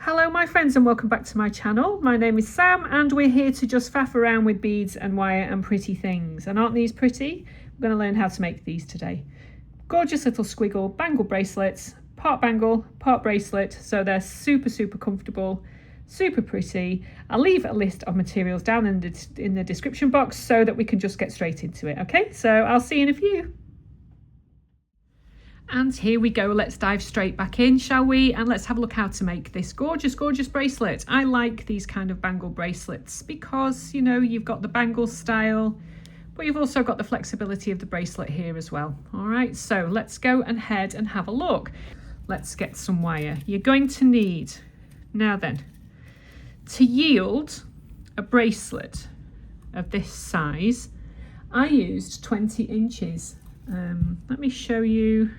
Hello my friends and welcome back to my channel. My name is Sam and we're here to just faff around with beads and wire and pretty things. And aren't these pretty? We're going to learn how to make these today. Gorgeous little squiggle bangle bracelets, part bangle, part bracelet. So they're super comfortable, super pretty. I'll leave a list of materials down in the description box so that we can just get straight into it. Okay, so I'll see you in a few. And here we go, let's dive straight back in, shall we? And let's have a look how to make this gorgeous bracelet. I like these kind of bangle bracelets because, you know, you've got the bangle style, but you've also got the flexibility of the bracelet here as well. All right, so let's go ahead and have a look. Let's get some wire. You're going to need, now then, to yield a bracelet of this size, I used 20 inches. Let me show you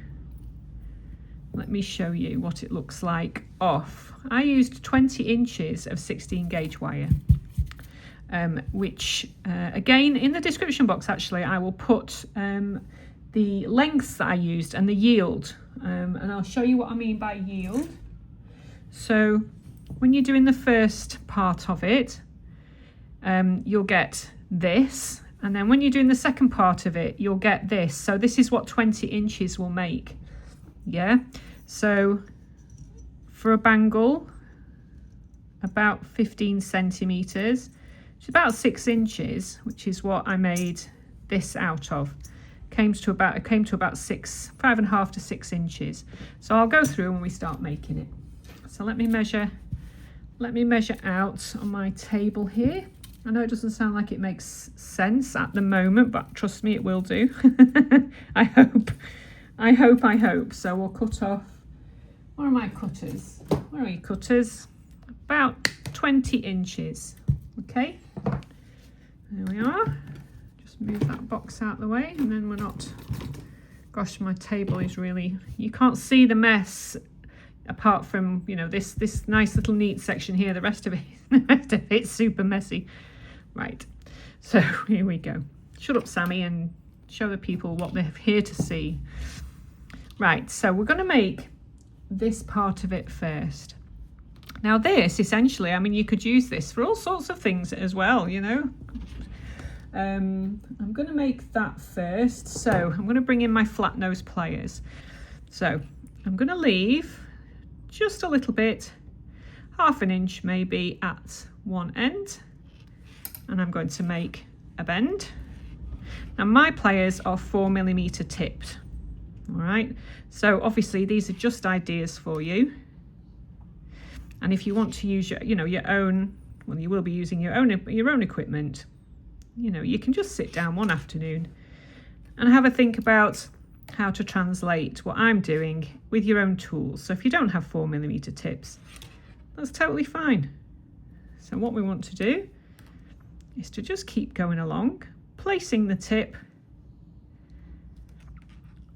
what it looks like off. I used 20 inches of 16 gauge wire, which again in the description box actually I will put the lengths that I used and the yield, and I'll show you what I mean by yield. So when you're doing the first part of it, you'll get this, and then when you're doing the second part of it you'll get this. So this is what 20 inches will make. Yeah, so for a bangle, about 15 centimeters, which is about 6 inches, which is what I made this out of. It came to about 5.5 to 6 inches. So I'll go through when we start making it. So let me measure out on my table here. I know it doesn't sound like it makes sense at the moment, but trust me, it will do. I hope. So we'll cut off, where are my cutters? Where are your cutters? About 20 inches. Okay, there we are. Just move that box out of the way, and then we're not, gosh, my table is really, you can't see the mess apart from, you know, this nice little neat section here. The rest of it's super messy. Right, so here we go. Shut up, Sammy, and show the people what they're here to see. Right, so we're going to make this part of it first. Now this, essentially, I mean, you could use this for all sorts of things as well, you know. I'm going to make that first. So I'm going to bring in my flat nose pliers. So I'm going to leave just a little bit, half an inch maybe at one end. And I'm going to make a bend. Now my pliers are 4mm tipped. All right, so obviously these are just ideas for you, and if you want to use your own, well, you will be using your own equipment, you know, you can just sit down one afternoon and have a think about how to translate what I'm doing with your own tools. So if you don't have 4mm tips, that's totally fine. So what we want to do is to just keep going along, placing the tip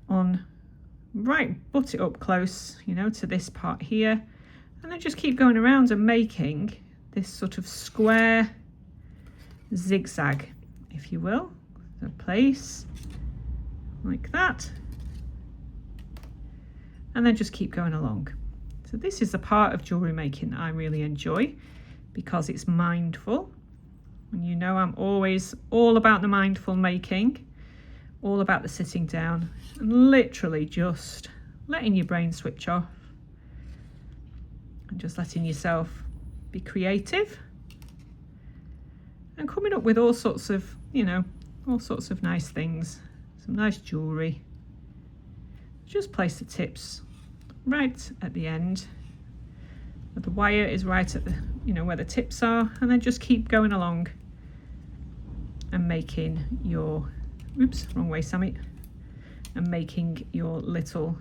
on, right, butt it up close, you know, to this part here, and then just keep going around and making this sort of square zigzag, if you will. So place like that, and then just keep going along. So this is the part of jewellery making that I really enjoy because it's mindful, and you know I'm always all about the mindful making, all about the sitting down and literally just letting your brain switch off and just letting yourself be creative and coming up with all sorts of, you know, all sorts of nice things, some nice jewellery. Just place the tips right at the end. The wire is right at the, you know, where the tips are, and then just keep going along and making your, oops, wrong way, Sammy, and making your little,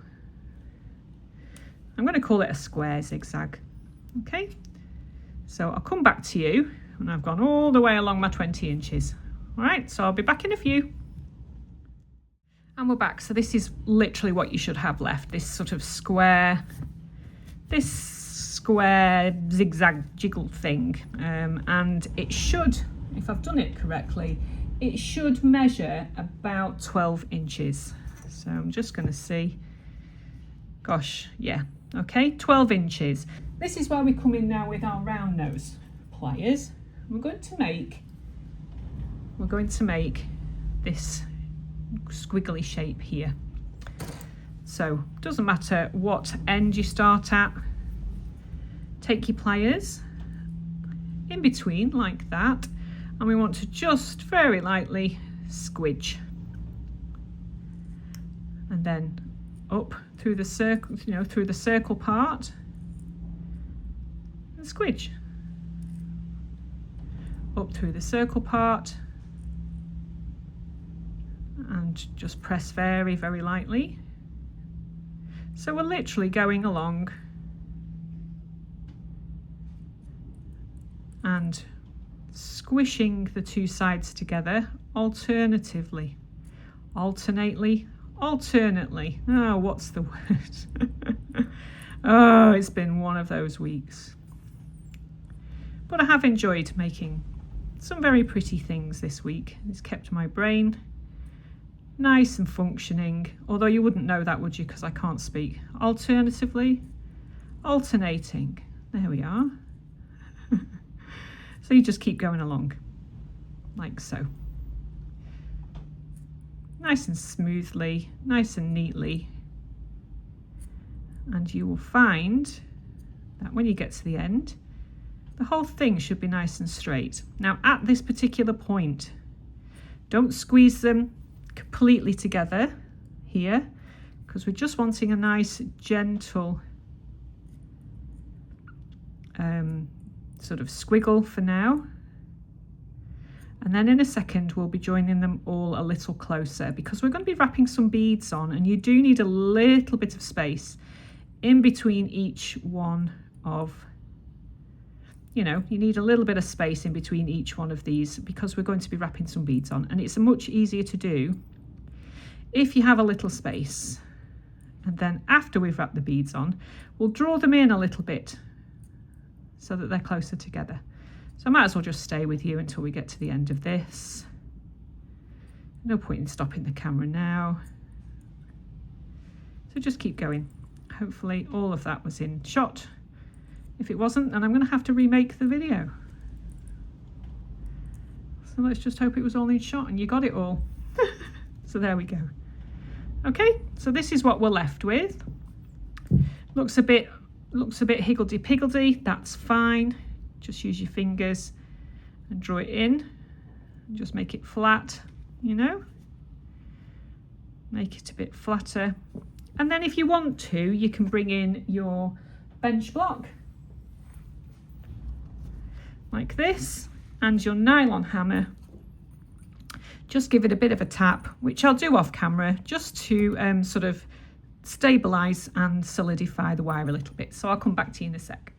I'm going to call it a square zigzag. Okay, so I'll come back to you when I've gone all the way along my 20 inches. All right, so I'll be back in a few. And we're back. So this is literally what you should have left, this sort of square, this square zigzag jiggle thing, and it should, if I've done it correctly, it should measure about 12 inches. So I'm just going to see, gosh, yeah, okay, 12 inches. this is where we come in now with our round nose pliers. We're going to make this squiggly shape here. So doesn't matter what end you start at, take your pliers in between like that, and we want to just very lightly squidge, and then up through the circle, through the circle part, and squidge, up through the circle part, and just press very, very lightly. So we're literally going along and squishing the two sides together alternately. Oh, what's the word? Oh, it's been one of those weeks. But I have enjoyed making some very pretty things this week. It's kept my brain nice and functioning, although you wouldn't know that, would you, because I can't speak. Alternating. There we are. So you just keep going along like so, nice and smoothly, nice and neatly, and you will find that when you get to the end, the whole thing should be nice and straight. Now at this particular point, don't squeeze them completely together here, because we're just wanting a nice gentle sort of squiggle for now, and then in a second we'll be joining them all a little closer, because we're going to be wrapping some beads on, and you do need a little bit of space in between each one of, you need a little bit of space in between each one of these, because we're going to be wrapping some beads on, and it's much easier to do if you have a little space. And then after we've wrapped the beads on, we'll draw them in a little bit so that they're closer together. So I might as well just stay with you until we get to the end of this. No point in stopping the camera now. So just keep going. Hopefully all of that was in shot. If it wasn't, then I'm going to have to remake the video. So let's just hope it was all in shot and you got it all. So there we go. Okay, so this is what we're left with. Looks a bit higgledy-piggledy, that's fine. Just use your fingers and draw it in. And just make it flat, Make it a bit flatter. And then if you want to, you can bring in your bench block like this, and your nylon hammer. Just give it a bit of a tap, which I'll do off camera, just to sort of stabilise and solidify the wire a little bit. So I'll come back to you in a sec.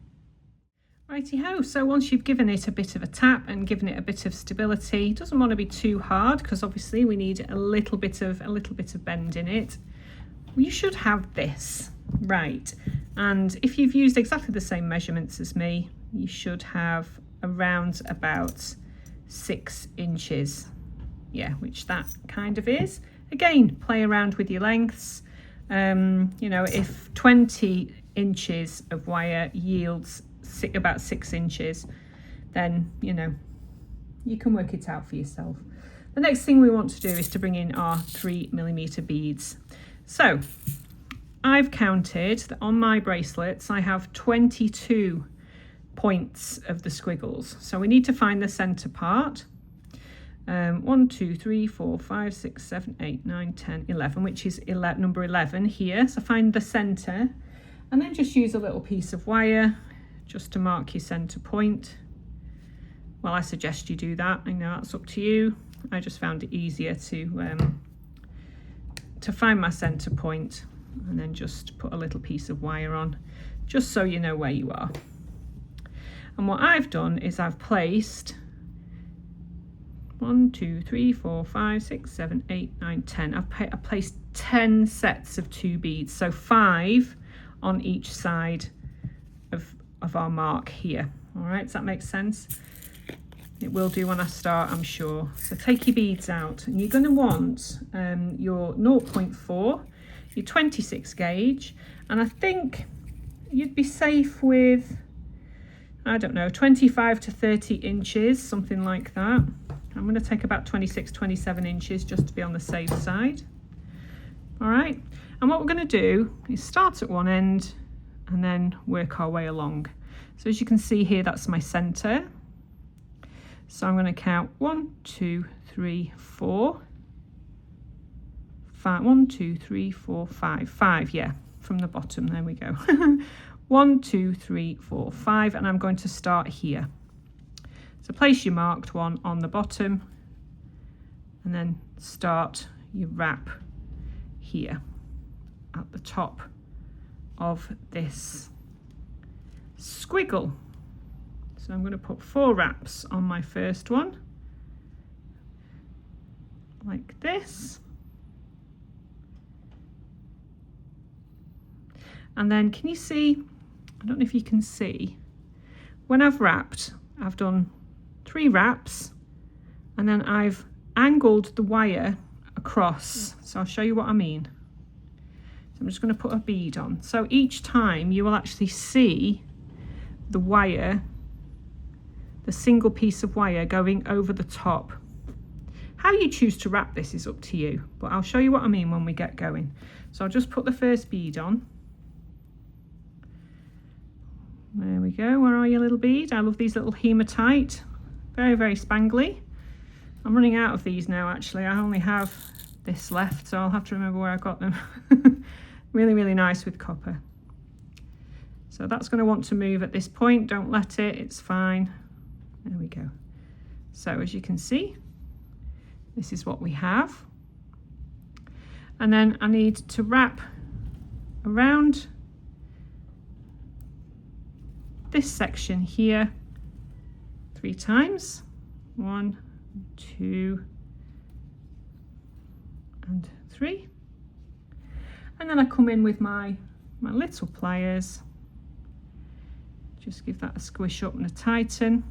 Righty-ho, so once you've given it a bit of a tap and given it a bit of stability, it doesn't want to be too hard, because obviously we need a little bit of bend in it. You should have this, right? And if you've used exactly the same measurements as me, you should have around about 6 inches. Yeah, which that kind of is. Again, play around with your lengths. If 20 inches of wire yields about 6 inches, then you can work it out for yourself. The next thing we want to do is to bring in our 3mm beads. So I've counted that on my bracelets I have 22 points of the squiggles, so we need to find the center part. 1, 2, 3, 4, 5, 6, 7, 8, 9, 10, 11, which is number 11 here. So find the center, and then just use a little piece of wire just to mark your center point. Well, I suggest you do that. I know that's up to you. I just found it easier to find my center point, and then just put a little piece of wire on, just so you know where you are. And what I've done is I've placed 1, 2, 3, 4, 5, 6, 7, 8, 9, 10. I've placed 10 sets of 2 beads, so 5 on each side of our mark here. All right, does that make sense? It will do when I start, I'm sure. So take your beads out, and you're going to want your 0.4, your 26 gauge, and I think you'd be safe with, I don't know, 25 to 30 inches, something like that. I'm going to take about 26, 27 inches just to be on the safe side. All right, and what we're going to do is start at one end and then work our way along. So as you can see here, that's my center. So I'm going to count 1, 2, 3, 4, 5. 1, 2, 3, 4, 5. 5, yeah, from the bottom. There we go. 1, 2, 3, 4, 5, and I'm going to start here. So place your marked one on the bottom, and then start your wrap here at the top of this squiggle. So I'm going to put 4 wraps on my first one, like this. And then can you see, I don't know if you can see, when I've wrapped, I've done 3 wraps and then I've angled the wire across. So I'll show you what I mean. So I'm just going to put a bead on. So each time you will actually see the wire, the single piece of wire going over the top. How you choose to wrap this is up to you, but I'll show you what I mean when we get going. So I'll just put the first bead on. There we go. Where are you, little bead? I love these little hematite. Very, very spangly. I'm running out of these now, actually. I only have this left, so I'll have to remember where I got them. Really, really nice with copper. So that's going to want to move at this point. Don't let it, it's fine. There we go. So as you can see, this is what we have. And then I need to wrap around this section here 3 times. 1, 2, and 3. And then I come in with my little pliers. Just give that a squish up and a tighten.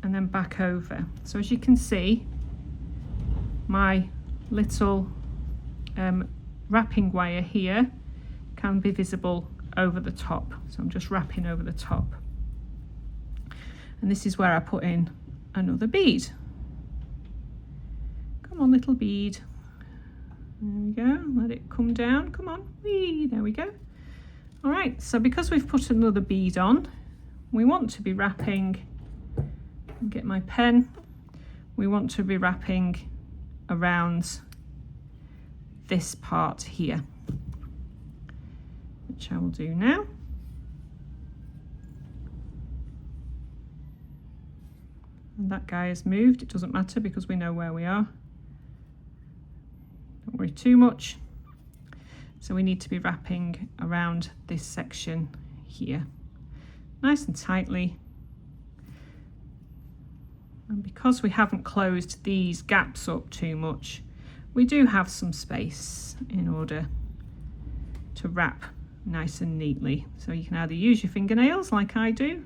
And then back over. So as you can see, my little wrapping wire here can be visible over the top. So I'm just wrapping over the top. And this is where I put in another bead. Come on, little bead. There we go. Let it come down. Come on. Whee, there we go. All right, so because we've put another bead on, we want to be wrapping, get my pen, we want to be wrapping around this part here, which I will do now. And that guy has moved. It doesn't matter because we know where we are. Don't worry too much. So we need to be wrapping around this section here, nice and tightly. And because we haven't closed these gaps up too much, we do have some space in order to wrap nice and neatly. So you can either use your fingernails like I do,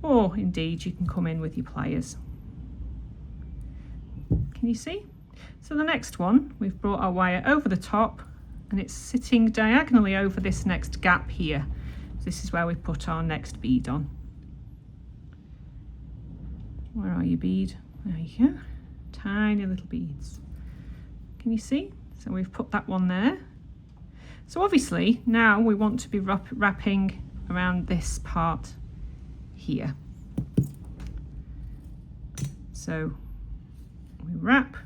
or indeed you can come in with your pliers. Can you see? So the next one, we've brought our wire over the top and it's sitting diagonally over this next gap here. This is where we put our next bead on. Where are you, bead? There you go. Tiny little beads. Can you see? So we've put that one there. So obviously now we want to be wrapping around this part here. So we wrap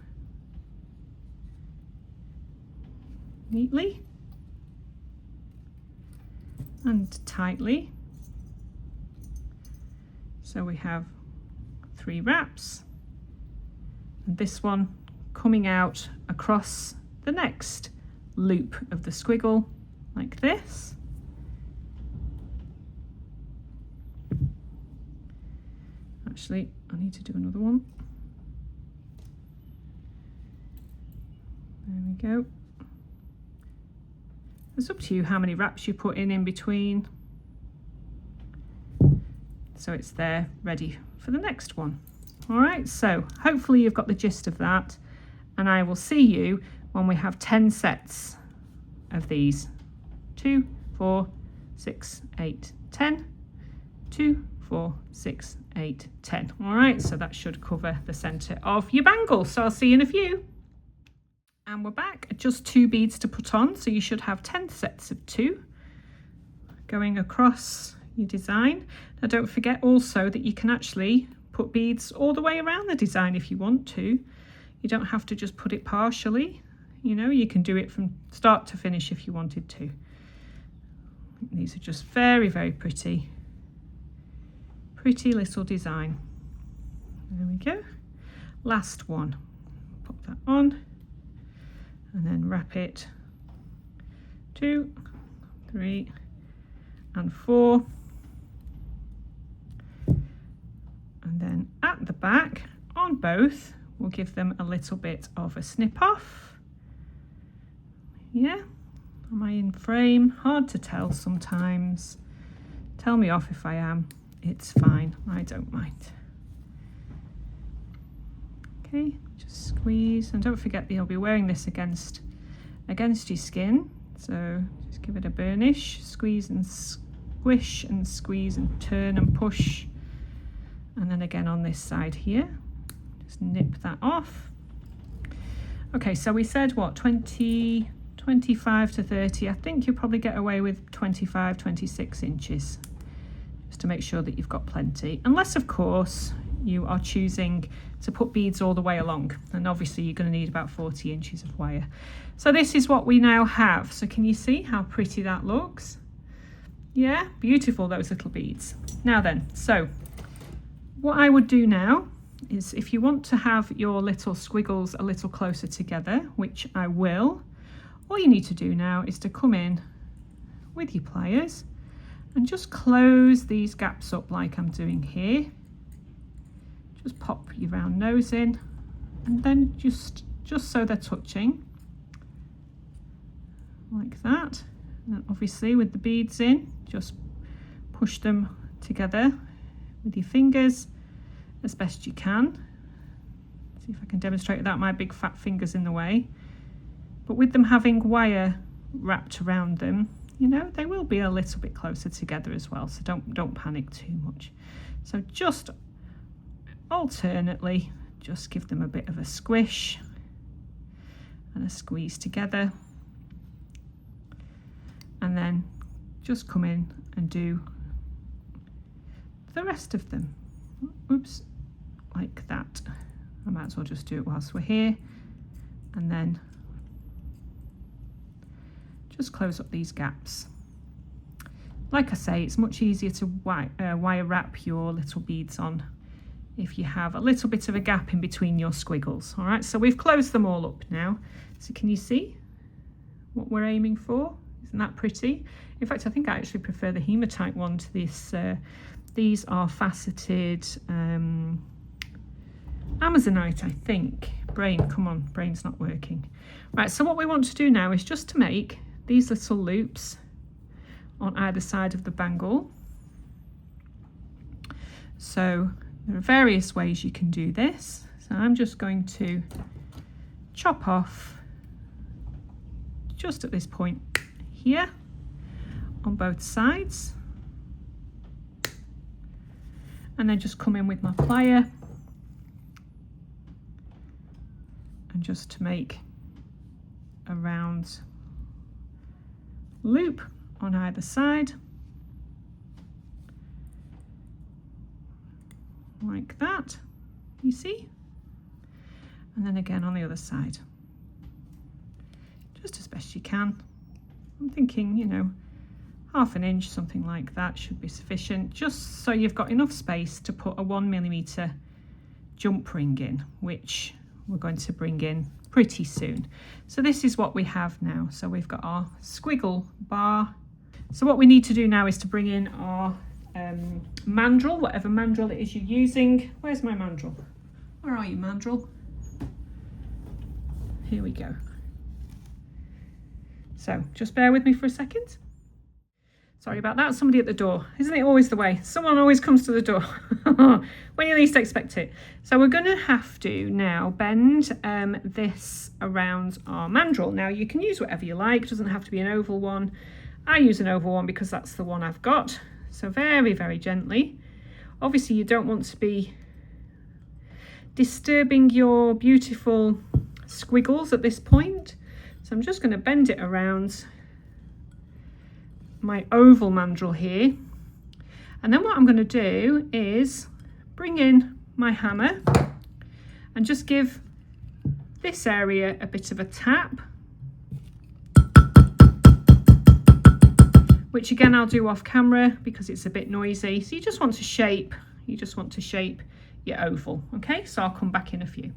neatly and tightly. So we have 3 wraps, and this one coming out across the next loop of the squiggle like this. Actually, I need to do another one. There we go. It's up to you how many wraps you put in between. So it's there ready for the next one. All right, so hopefully you've got the gist of that. and I will see you when we have 10 sets of these. 2, 4, 6, 8, 10. 2, 4, 6, 8, 10. All right, so that should cover the center of your bangle. So I'll see you in a few. And we're back. Just 2 beads to put on, so you should have 10 sets of 2 going across your design. Now don't forget also that you can actually put beads all the way around the design if you want to. You don't have to just put it partially, you know, you can do it from start to finish if you wanted to. These are just very, very pretty little design. There we go. Last one, pop that on and then wrap it 2, 3 and 4, and then at the back on both we'll give them a little bit of a snip off. Yeah, am I in frame? Hard to tell sometimes. Tell me off if I am. It's fine, I don't mind. Okay, just squeeze, and don't forget that you'll be wearing this against your skin, so just give it a burnish, squeeze and squish and squeeze and turn and push, and then again on this side here, just nip that off. Okay, so we said what, 25 to 30. I think you'll probably get away with 25, 26 inches, just to make sure that you've got plenty, unless of course you are choosing to put beads all the way along, and obviously you're going to need about 40 inches of wire. So this is what we now have. So can you see how pretty that looks? Yeah, beautiful, those little beads. Now then, so what I would do now is, if you want to have your little squiggles a little closer together, which I will, all you need to do now is to come in with your pliers and just close these gaps up like I'm doing here. Just pop your round nose in, and then just so they're touching like that. And obviously with the beads in, just push them together with your fingers as best you can. See if I can demonstrate without my big fat fingers in the way. But with them having wire wrapped around them, you know, they will be a little bit closer together as well, so don't panic too much. So just alternately just give them a bit of a squish and a squeeze together, and then just come in and do the rest of them. Oops, like that. I might as well just do it whilst we're here, and then just close up these gaps. Like I say, it's much easier to wire wrap your little beads on if you have a little bit of a gap in between your squiggles. All right, so we've closed them all up now. So can you see what we're aiming for? Isn't that pretty? In fact, I think I actually prefer the hematite one to this. These are faceted Amazonite, I think. Brain, come on, brain's not working. Right, so what we want to do now is just to make these little loops on either side of the bangle. So there are various ways you can do this. So I'm just going to chop off just at this point here on both sides, and then just come in with my plier and just to make a round loop on either side like that, you see, and then again on the other side, just as best you can. I'm thinking, you know, 1/2 inch, something like that should be sufficient, just so you've got enough space to put a 1mm jump ring in, which we're going to bring in pretty soon. So this is what we have now. So we've got our squiggle bar. So what we need to do now is to bring in our mandrel, whatever mandrel it is you're using. Where's my mandrel? Where are you, mandrel? Here we go. So just bear with me for a second. Sorry about that, somebody at the door. Isn't it always the way? Someone always comes to the door when you least expect it. So we're going to have to now bend this around our mandrel. Now you can use whatever you like, it doesn't have to be an oval one. I use an oval one because that's the one I've got. So very, very gently. Obviously you don't want to be disturbing your beautiful squiggles at this point. So I'm just going to bend it around my oval mandrel here, and then what I'm going to do is bring in my hammer and just give this area a bit of a tap, which again I'll do off camera because it's a bit noisy. So you just want to shape your oval. Okay, so I'll come back in a few.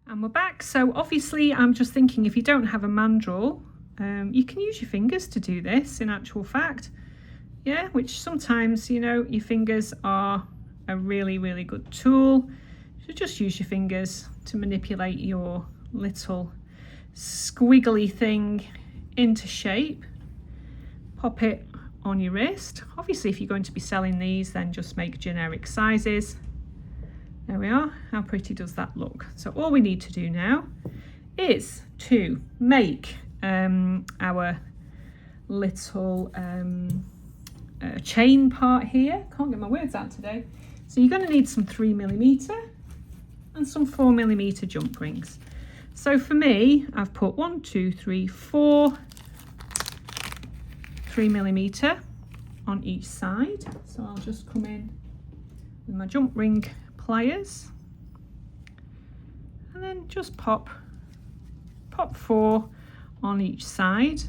And we're back. So obviously I'm just thinking, if you don't have a mandrel, you can use your fingers to do this, in actual fact. Yeah, which sometimes, you know, your fingers are a really, really good tool. So just use your fingers to manipulate your little squiggly thing into shape. Pop it on your wrist. Obviously, if you're going to be selling these, then just make generic sizes. There we are. How pretty does that look? So all we need to do now is to make our little chain part here. Can't get my words out today. So you're going to need some 3mm and some 4mm jump rings. So for me, I've put 1, 2, 3, 4 3mm on each side. So I'll just come in with my jump ring pliers and then just pop 4 on each side.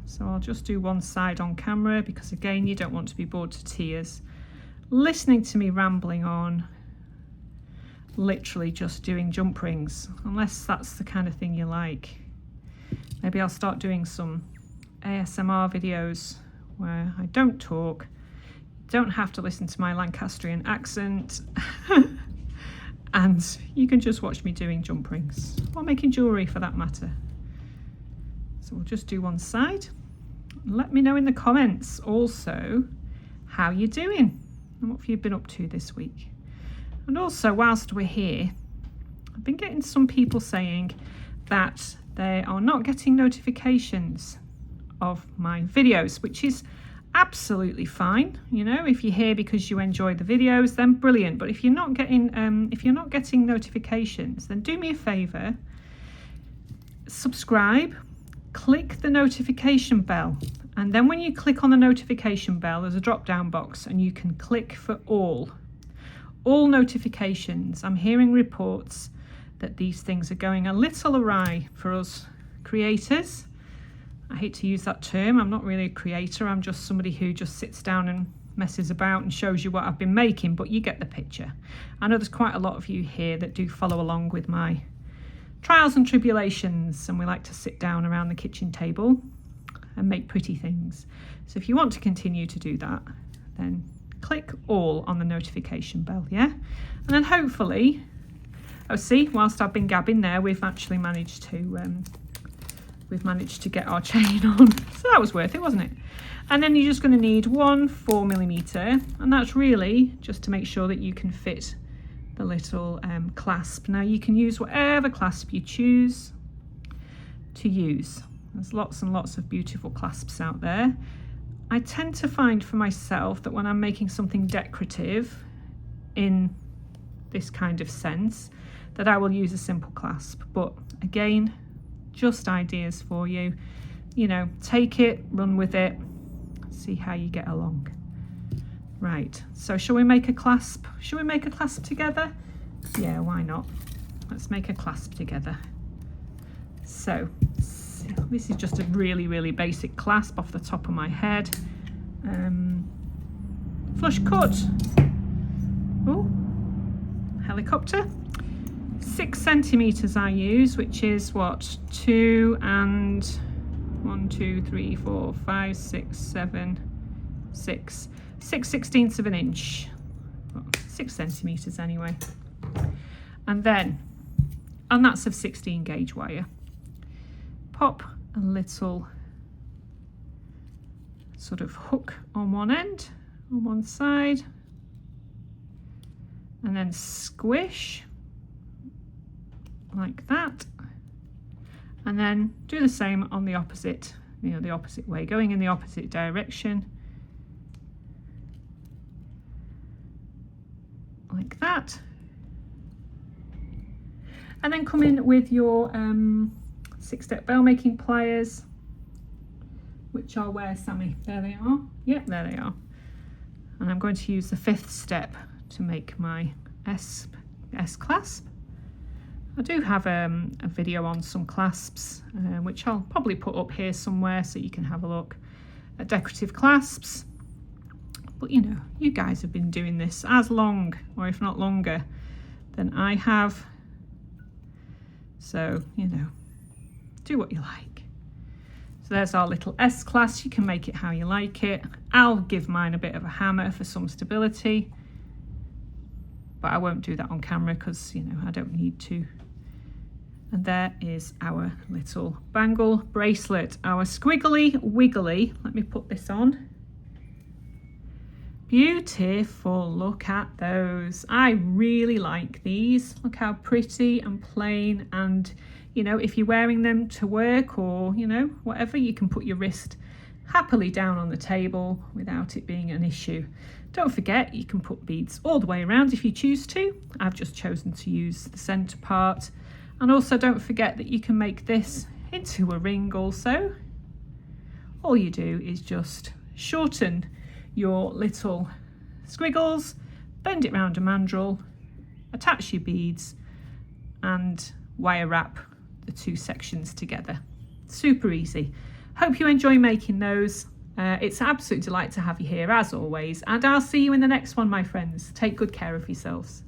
So I'll just do one side on camera because again you don't want to be bored to tears listening to me rambling on, literally just doing jump rings, unless that's the kind of thing you like. Maybe I'll start doing some ASMR videos where I don't talk, don't have to listen to my Lancastrian accent and you can just watch me doing jump rings, or making jewellery for that matter. So we'll just do one side. Let me know in the comments also how you're doing and what have you been up to this week. And also, whilst we're here, I've been getting some people saying that they are not getting notifications of my videos, which is absolutely fine. You know, if you're here because you enjoy the videos, then brilliant. But if you're not getting notifications, then do me a favor, subscribe, click the notification bell, and then when you click on the notification bell, there's a drop down box and you can click for all notifications. I'm hearing reports that these things are going a little awry for us creators. I hate to use that term. I'm not really a creator. I'm just somebody who just sits down and messes about and shows you what I've been making, but you get the picture. I know there's quite a lot of you here that do follow along with my trials and tribulations, and we like to sit down around the kitchen table and make pretty things. So if you want to continue to do that, then click all on the notification bell, yeah? And then hopefully, oh see, whilst I've been gabbing there, we've actually managed to get our chain on. So that was worth it, wasn't it? And then you're just going to need one 4mm, and that's really just to make sure that you can fit the little clasp. Now you can use whatever clasp you choose to use. There's lots and lots of beautiful clasps out there. I tend to find for myself that when I'm making something decorative in this kind of sense, that I will use a simple clasp. But again, just ideas for you. You know, take it, run with it, see how you get along. Right, so shall we make a clasp? Shall we make a clasp together? Yeah, why not? Let's make a clasp together. So this is just a really, really basic clasp off the top of my head. Flush cut. Oh, helicopter. 6 centimeters I use, which is what, 2 and 1, 2, 3, 4, 5, 6, 7, 6. 6/16 of an inch, well, 6 centimeters anyway. And that's of 16 gauge wire. Pop a little sort of hook on one end, on one side, and then squish like that, and then do the same on the opposite, the opposite way, going in the opposite direction, like that, and then come in with your 6-step bell making pliers, which are where, Sammy? There they are. Yep, there they are. And I'm going to use the 5th step to make my S clasp. I do have a video on some clasps, which I'll probably put up here somewhere so you can have a look at decorative clasps. But you know, you guys have been doing this as long, or if not longer, than I have. So, you know, do what you like. So there's our little S clasp. You can make it how you like it. I'll give mine a bit of a hammer for some stability, but I won't do that on camera because, you know, I don't need to. And there is our little bangle bracelet, our squiggly wiggly. Let me put this on. Beautiful, look at those. I really like these. Look how pretty and plain, and you know, if you're wearing them to work or, you know, whatever, you can put your wrist happily down on the table without it being an issue. Don't forget, you can put beads all the way around if you choose to. I've just chosen to use the centre part. And also don't forget that you can make this into a ring also. All you do is just shorten your little squiggles, bend it round a mandrel, attach your beads and wire wrap the 2 sections together. Super easy. Hope you enjoy making those. It's an absolute delight to have you here as always, and I'll see you in the next one, my friends. Take good care of yourselves.